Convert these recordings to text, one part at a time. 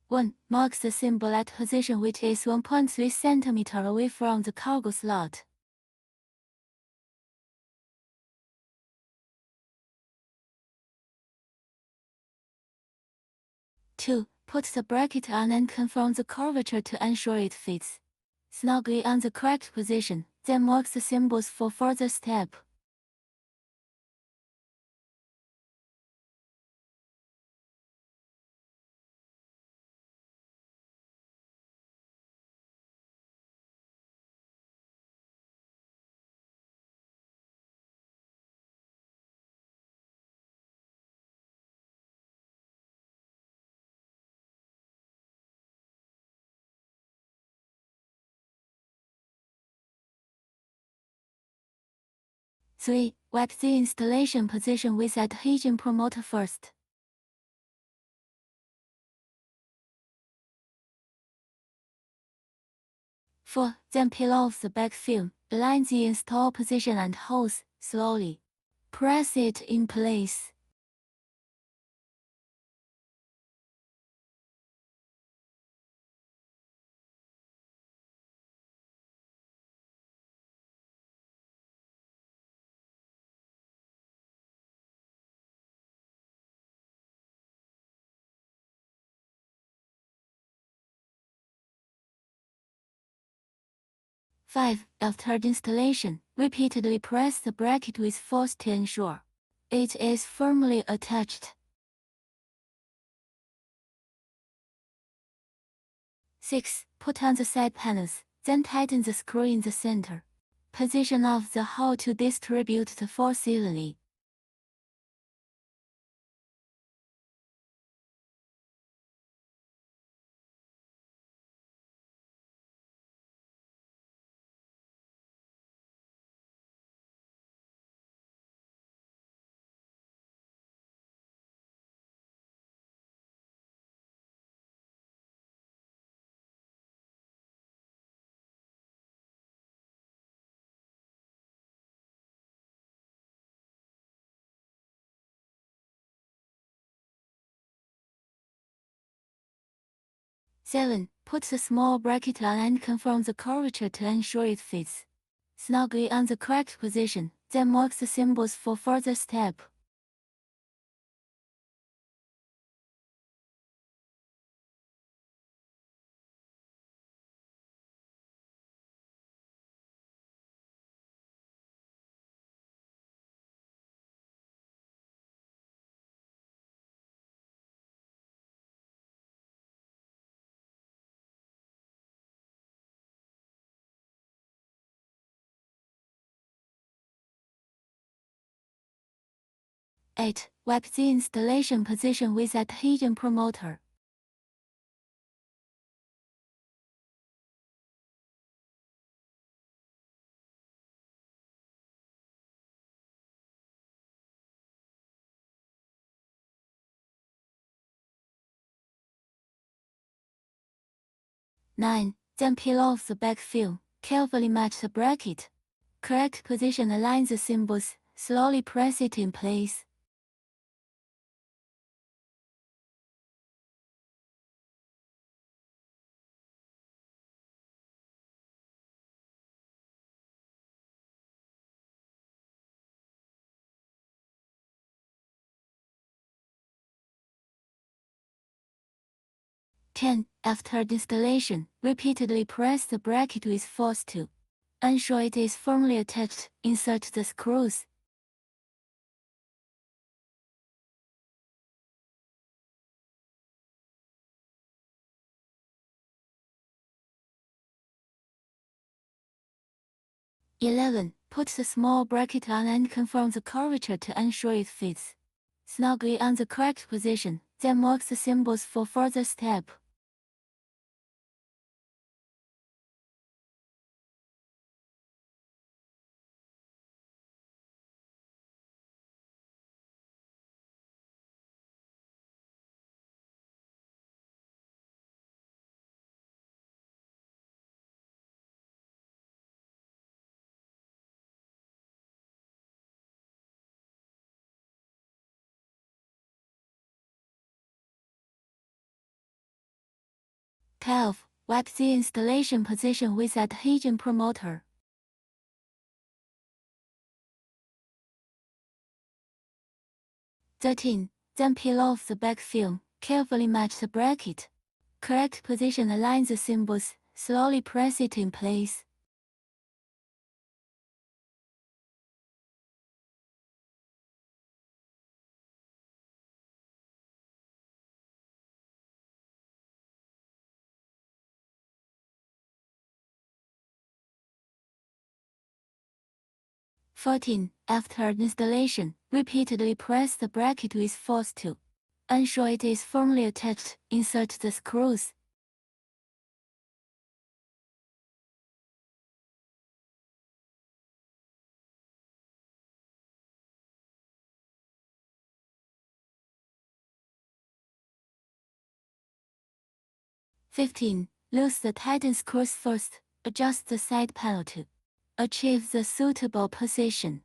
1. Marks the symbol at position which is 1.3 cm away from the cargo slot. 2. Put the bracket on and confirm the curvature to ensure it fits snugly on the correct position, then mark the symbols for further step. Three. Wipe the installation position with adhesion promoter first. 4. Then peel off the back film, align the install position and hose, slowly. Press it in place. Five. After installation, repeatedly press the bracket with force to ensure it is firmly attached. 6. Put on the side panels, then tighten the screw in the center position of the hole to distribute the force evenly. Seven. Put the small bracket on and confirm the curvature to ensure it fits snugly on the correct position, then mark the symbols for further step. 8. Wipe the installation position with adhesion promoter. 9. Then peel off the back film, carefully match the bracket. Correct position, align the symbols, slowly press it in place. Ten. After installation, repeatedly press the bracket with force to ensure it is firmly attached. Insert the screws. 11. Put the small bracket on and confirm the curvature to ensure it fits snugly on the correct position, then mark the symbols for further step. 12. Wipe the installation position with adhesion promoter. 13. Then peel off the back film. Carefully match the bracket. Correct position, align the symbols. Slowly press it in place. 14. After installation, repeatedly press the bracket with force to ensure it is firmly attached. Insert the screws. 15. Loose the tighten screws first. Adjust the side panel to achieve the suitable position.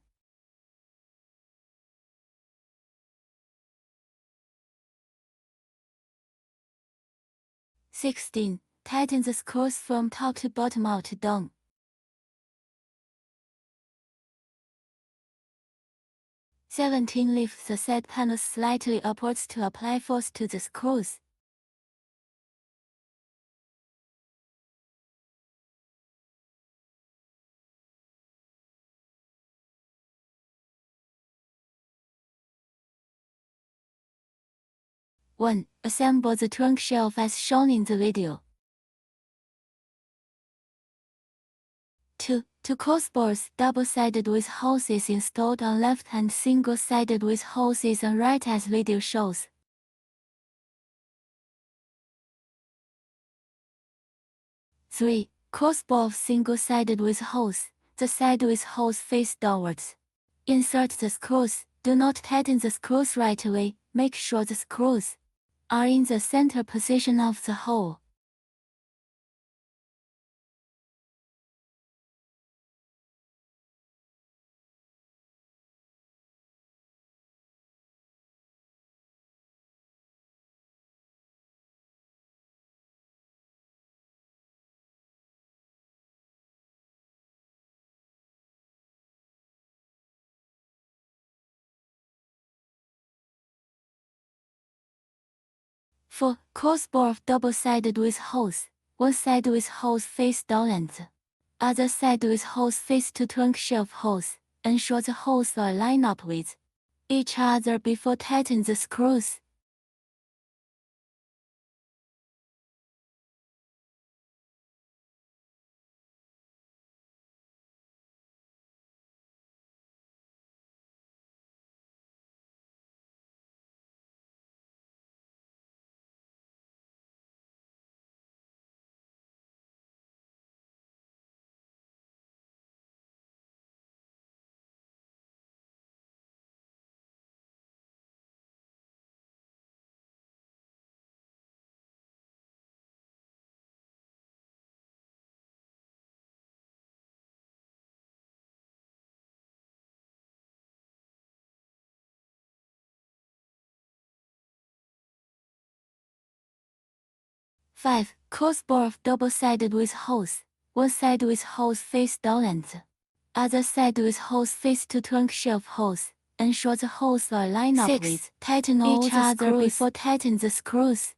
16. Tighten the screws from top to bottom out to down. 17. Lift the side panels slightly upwards to apply force to the screws. 1. Assemble the trunk shelf as shown in the video. 2. Two crossbars, double-sided with hoses installed on left and single-sided with hoses on right as video shows. 3. Crossbar single-sided with hose, the side with hose face downwards. Insert the screws. Do not tighten the screws right away. Make sure the screws are in the center position of the hole. 4. Crossbar double-sided with hose, one side with hose face down and the other side with hose face to trunk shelf hose. Ensure the holes are lined up with each other before tighten the screws. 5. Crossbar double-sided with hose, one side with hose face down and the other side with hose face to trunk shelf hose. Ensure the holes are lined up 6. with tighten all Each the other screws before tighten the screws.